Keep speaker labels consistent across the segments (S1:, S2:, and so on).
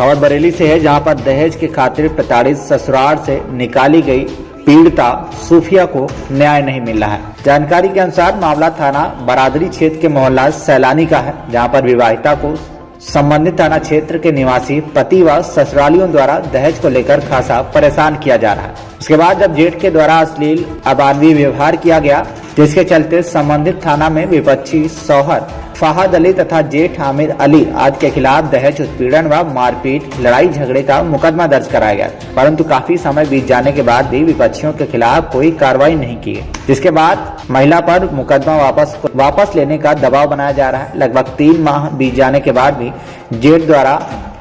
S1: खबर बरेली से है, जहां पर दहेज की खातिर प्रताड़ित ससुराल से निकाली गई पीड़िता सूफिया को न्याय नहीं मिल रहा है। जानकारी के अनुसार मामला थाना बरादरी क्षेत्र के मोहल्ला सैलानी का है, जहां पर विवाहिता को संबंधित थाना क्षेत्र के निवासी पति व ससुरालियों द्वारा दहेज को लेकर खासा परेशान किया जा रहा है। उसके बाद जब जेठ के द्वारा अश्लील अमानवीय व्यवहार किया गया, जिसके चलते संबंधित थाना में विपक्षी शौहर फहद अली तथा जेठ हामिद अली आदि के खिलाफ दहेज उत्पीड़न व मारपीट लड़ाई झगड़े का मुकदमा दर्ज कराया गया, परंतु काफी समय बीत जाने के बाद भी विपक्षियों के खिलाफ कोई कार्रवाई नहीं की गई, जिसके बाद महिला पर मुकदमा वापस लेने का दबाव बनाया जा रहा है। लगभग 3 माह बीत जाने के बाद भी जेठ द्वारा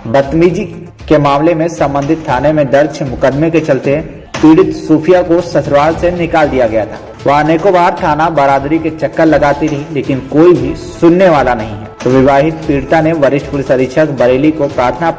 S1: बदतमीजी के मामले में संबंधित थाने में दर्ज मुकदमे के चलते पीड़ित सूफिया को ससुराल से निकाल दिया गया था। वह अनेकों बार थाना बरादरी के चक्कर लगाती रही, लेकिन कोई भी सुनने वाला नहीं है। तो विवाहित पीड़िता ने वरिष्ठ पुलिस अधीक्षक बरेली को प्रार्थना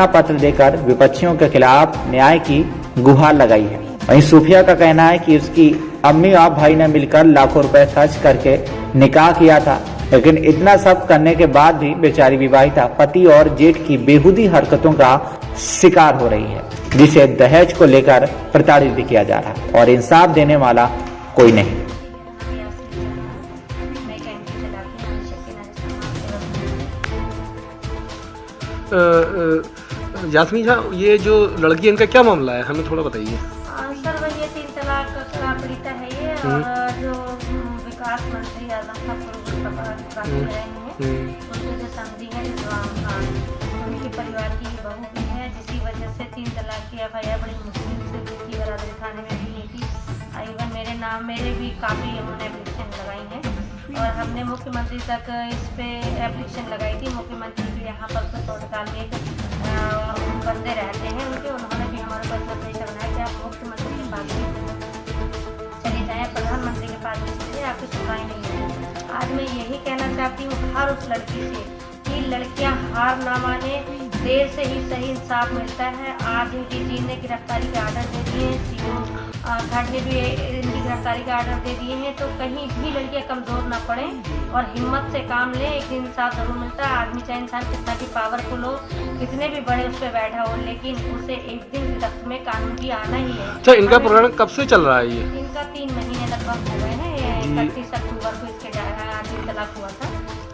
S1: पत्र देकर विपक्षियों के खिलाफ न्याय की गुहार लगाई है। वहीं सूफिया का कहना है कि उसकी अम्मी और भाई ने मिलकर लाखों रुपए खर्च करके निकाह किया था, लेकिन इतना सब करने के बाद भी बेचारी विवाहिता पति और जेठ की बेहुदी हरकतों का शिकार हो रही है, जिसे दहेज को लेकर प्रताड़ित भी किया जा रहा है और इंसाफ देने वाला कोई नहीं।
S2: यास्मीन झा, ये जो लड़की है इनका क्या मामला है, हमें थोड़ा बताइए।
S3: सर वही ये 3 तलाक का पीड़िता है ये, और जो विकास मंत्री आजम खान रहे हैं, उनके जो समधी हैं रिजवान खान, उनके परिवार की बहू भी है, जिसकी वजह से 3 तलाक की एफआईआर बड़ी मुश्किल से की बरादरी थाने में भी नहीं थी। इवन मेरे भी काफ़ी उन्होंने एप्लीकेशन लगाई हैं और हमने मुख्यमंत्री तक इस पे एप्लीकेशन लगाई थी। मुख्यमंत्री के यहाँ पर प्रोटोकॉल में एक बंदे रहते हैं उन्होंने भी हमारे पास प्रेशर बनाया कि आप मुख्यमंत्री के पास चले जाएँ, प्रधानमंत्री के पास चले जाएँ, आपकी सुनवाई नहीं है। आज मैं यही कहना चाहती हूँ हर उस लड़की से कि लड़कियां हार ना माने, देर से ही सही इंसाफ मिलता है। आज इनकी चीन ने गिरफ्तारी के आर्डर दे दिए हैं, सीओ घाट ने भी इनकी गिरफ्तारी के आर्डर दे दिए हैं, तो कहीं भी लड़कियां कमज़ोर ना पड़ें और हिम्मत से काम लें। एक दिन इंसाफ जरूर मिलता है। आदमी चाहे इंसान कितना भी पावरफुल हो, कितने भी बड़े उस पर बैठा हो, लेकिन उसे एक दिन गिरफ्त में कानून की आना ही है।
S2: अच्छा, इनका प्रोग्राम कब से चल रहा है ये?
S3: इनका 3 महीने लगभग हो गए हैं। 31 अक्टूबर को इसके 3 तलाक हुआ था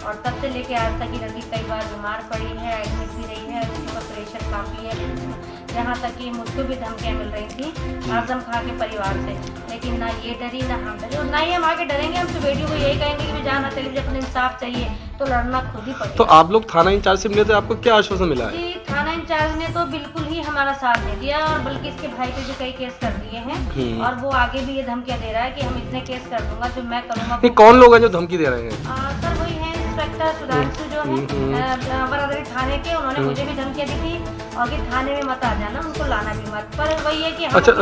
S3: और तब से लेके आज तक ये लड़की कई बार बीमार पड़ी है, एडमिट भी रही है, उसके ऊपर प्रेशर काफ़ी है, यहाँ तक कि मुझको भी धमकियाँ मिल रही थी आजम खां के परिवार से, लेकिन ना ये डरी ना हम डरे और ना ही हम आगे डरेंगे। हम तो बेटियों को यही कहेंगे कि जहाँ ना चले अपने इंसाफ चाहिए तो लड़ना खुद ही पड़ेगा।
S2: तो आप लोग थाना इंचार्ज से मिले थे, आपको क्या आश्वासन मिला है?
S3: जी, थाना इंचार्ज ने तो बिल्कुल ही हमारा साथ दे दिया और बल्कि इसके भाई पे भी कई केस कर दिए हैं और वो आगे भी ये धमकियाँ दे रहा है कि हम इतने केस कर दूंगा, जो मैं करूँगा।
S2: कौन लोग हैं जो धमकी दे रहे हैं?
S3: सर वही है इंस्पेक्टर सुधांशु जो है बरादरी थाने के, उन्होंने मुझे भी धमकियाँ दी थी और कि थाने में मत आ जाना, उनको लाना भी मत। पर वही है कि
S2: अच्छा,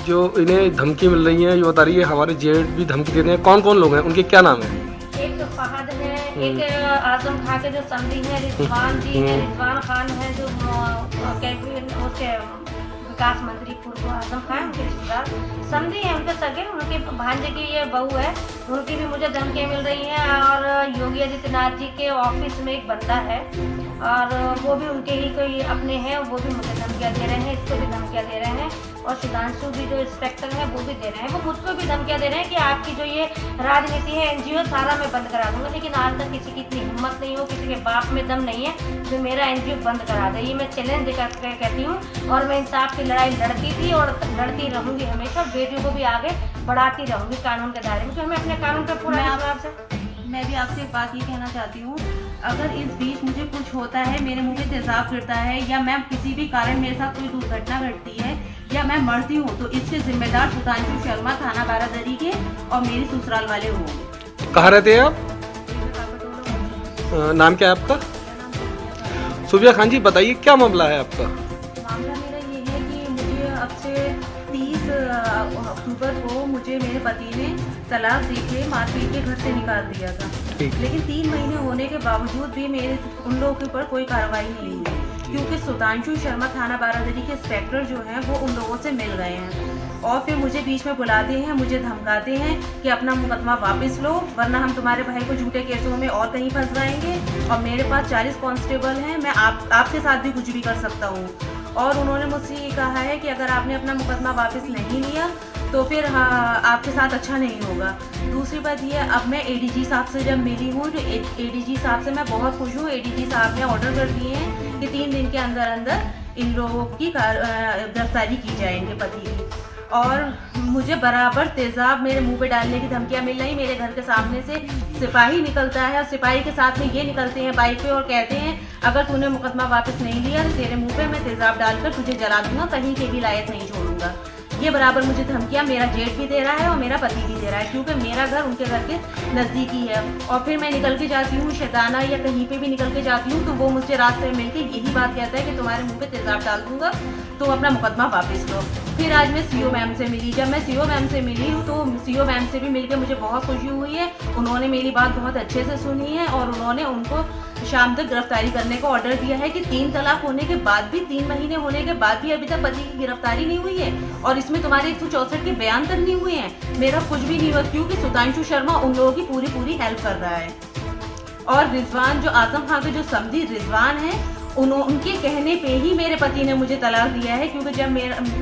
S2: जो इन्हें धमकी मिल रही है, ये बता रही है हमारे जेठ भी धमकी देते हैं, कौन कौन लोग हैं, उनके क्या नाम है?
S3: एक तो फहद है, एक आजम खां के जो समधी है रिजवान जी है, रिजवान खान है जो उसके विकास मंत्री पूर्व आजम खान उनके रिश्तेदार समझी हैं, उनके सगे, उनके भांजे की ये बहू है, उनकी भी मुझे धमकियाँ मिल रही हैं। और योगी आदित्यनाथ जी के ऑफिस में एक बंदा है और वो भी उनके ही कोई अपने हैं, वो भी मुझे धमकियाँ दे रहे हैं, इसको भी धमकियाँ दे रहे हैं और सुधांशु भी जो इंस्पेक्टर है वो भी दे रहे हैं, वो मुझको भी धमकियाँ दे रहे हैं कि आपकी जो ये राजनीति है एनजीओ सारा मैं बंद करा दूंगा। लेकिन आज तक किसी की इतनी हिम्मत नहीं हो, किसी के बाप में दम नहीं है जो मेरा एनजीओ बंद करा दे। ये मैं चैलेंज देकर कहती हूँ और मैं इंसाफ की लड़ाई लड़ती थी और लड़ती रहूँगी हमेशा, बेटियों को भी आगे बढ़ाती रहूँगी कानून के दायरे में, जो हमें अपने कानून पर पूरा विश्वास है।
S4: मैं भी आपसे एक बात ये कहना चाहती हूँ, अगर इस बीच मुझे कुछ होता है, मेरे मुंह में तेजाब गिरता है या मैं किसी भी कारण मेरे साथ कोई दुर्घटना घटती है या मैं मरती हूँ, तो इसके जिम्मेदार सुधांशु शर्मा थाना बारादरी के और मेरी ससुराल वाले होंगे।
S2: कहाँ रहते हैं आप? नाम क्या है आपका? सूफिया खान जी, बताइए क्या मामला है आपका?
S4: मामला मेरा ये है कि मुझे अब से 30 अक्टूबर को मुझे मेरे पति ने तलाक देके मारपीट के घर से निकाल दिया था, लेकिन 3 महीने होने के बावजूद भी मेरे उन लोगों के ऊपर कोई कार्रवाई नहीं हुई, क्योंकि सुधांशु शर्मा थाना बारादरी के इंस्पेक्टर जो हैं वो उन लोगों से मिल गए हैं और फिर मुझे बीच में बुलाते हैं, मुझे धमकाते हैं कि अपना मुकदमा वापस लो, वरना हम तुम्हारे भाई को झूठे केसों में और कहीं फंसवाएंगे। और मेरे पास 40 कांस्टेबल हैं, मैं आपके साथ भी कुछ भी कर सकता हूँ। और उन्होंने मुझसे ये कहा है कि अगर आपने अपना मुकदमा वापस नहीं लिया तो फिर आपके साथ अच्छा नहीं होगा। दूसरी बात ये, अब मैं एडीजी साहब से जब मिली हूँ तो एडीजी साहब से मैं बहुत खुश हूँ। एडीजी साहब ने ऑर्डर कर दिए हैं कि 3 दिन के अंदर अंदर इन लोगों की गिरफ्तारी की जाए, इनके पति की। और मुझे बराबर तेजाब मेरे मुंह पे डालने की धमकियां मिल रही। मेरे घर के सामने से सिपाही निकलता है और सिपाही के साथ में ये निकलते हैं बाइक पे और कहते हैं अगर तूने मुकदमा वापस नहीं लिया तो तेरे मुंह पे मैं तेजाब डालकर तुझे जला दूंगा, कहीं के भी लायक नहीं छोड़ूंगा। ये बराबर मुझे धमकियां मेरा जेठ भी दे रहा है और मेरा पति भी दे रहा है, क्योंकि मेरा घर उनके घर के नज़दीकी है। और फिर मैं निकल के जाती हूँ शैताना या कहीं पे भी निकल के जाती हूँ तो वो मुझसे रास्ते में मिलकर यही बात कहता है कि तुम्हारे मुंह पे तेजाब डाल दूंगा, तो अपना मुकदमा वापस लो। फिर आज मैं सीओ मैम से मिली। जब मैं सीओ मैम से मिली हूँ तो सीओ मैम से भी मिलकर मुझे बहुत खुशी हुई है। उन्होंने मेरी बात बहुत अच्छे से सुनी है और उन्होंने उनको शाम तक गिरफ्तारी करने का ऑर्डर दिया है कि 3 तलाक होने के बाद भी, 3 महीने होने के बाद भी अभी तक पति की गिरफ्तारी नहीं हुई है और इसमें तुम्हारे 164 के बयान तक नहीं हुए हैं। मेरा कुछ भी नहीं हुआ क्योंकि सुधांशु शर्मा उन लोगों की पूरी हेल्प कर रहा है। और रिजवान, जो आजम खां के जो समधी रिजवान है, उनके कहने पे ही मेरे पति ने मुझे तलाक दिया है, क्योंकि जब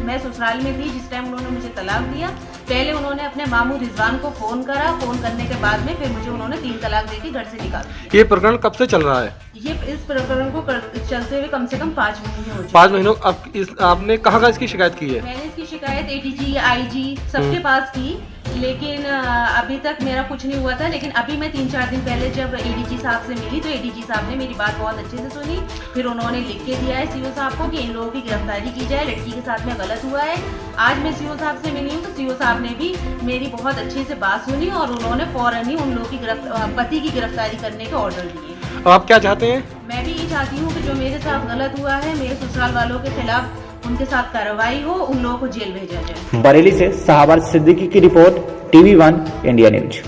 S4: मैं ससुराल में थी जिस टाइम उन्होंने मुझे तलाक दिया, पहले उन्होंने अपने मामू रिजवान को फोन करा। फोन करने के बाद में फिर मुझे उन्होंने 3 तलाक देके घर से निकाला।
S2: ये प्रकरण कब से चल रहा है?
S4: ये इस प्रकरण को चलते हुए कम से कम 5 महीने हो चुके।
S2: 5 महीनों। अब आपने कहाँ इसकी शिकायत की है?
S4: मैंने इसकी शिकायत एडीजी, आईजी सबके पास की, लेकिन अभी तक मेरा कुछ नहीं हुआ था। लेकिन अभी मैं 3-4 दिन पहले जब एडीजी साहब से मिली तो एडीजी साहब ने मेरी बात बहुत अच्छे से सुनी। फिर उन्होंने लिख के दिया है सीओ साहब को कि इन लोगों की गिरफ्तारी की जाए, लड़की के साथ में गलत हुआ है। आज मैं सीओ साहब से मिली हूँ तो सीओ साहब ने भी मेरी बहुत अच्छे से बात सुनी और उन्होंने फौरन ही उन लोगों की पति की गिरफ्तारी करने के ऑर्डर दिए।
S2: अब आप क्या चाहते हैं?
S4: मैं भी ये चाहती हूँ कि जो मेरे साथ गलत हुआ है, मेरे ससुराल वालों के खिलाफ उनके साथ कार्रवाई हो, उन लोगों को जेल भेजा जाए।
S1: बरेली से साहबाज सिद्दीकी की रिपोर्ट, TV1 इंडिया न्यूज।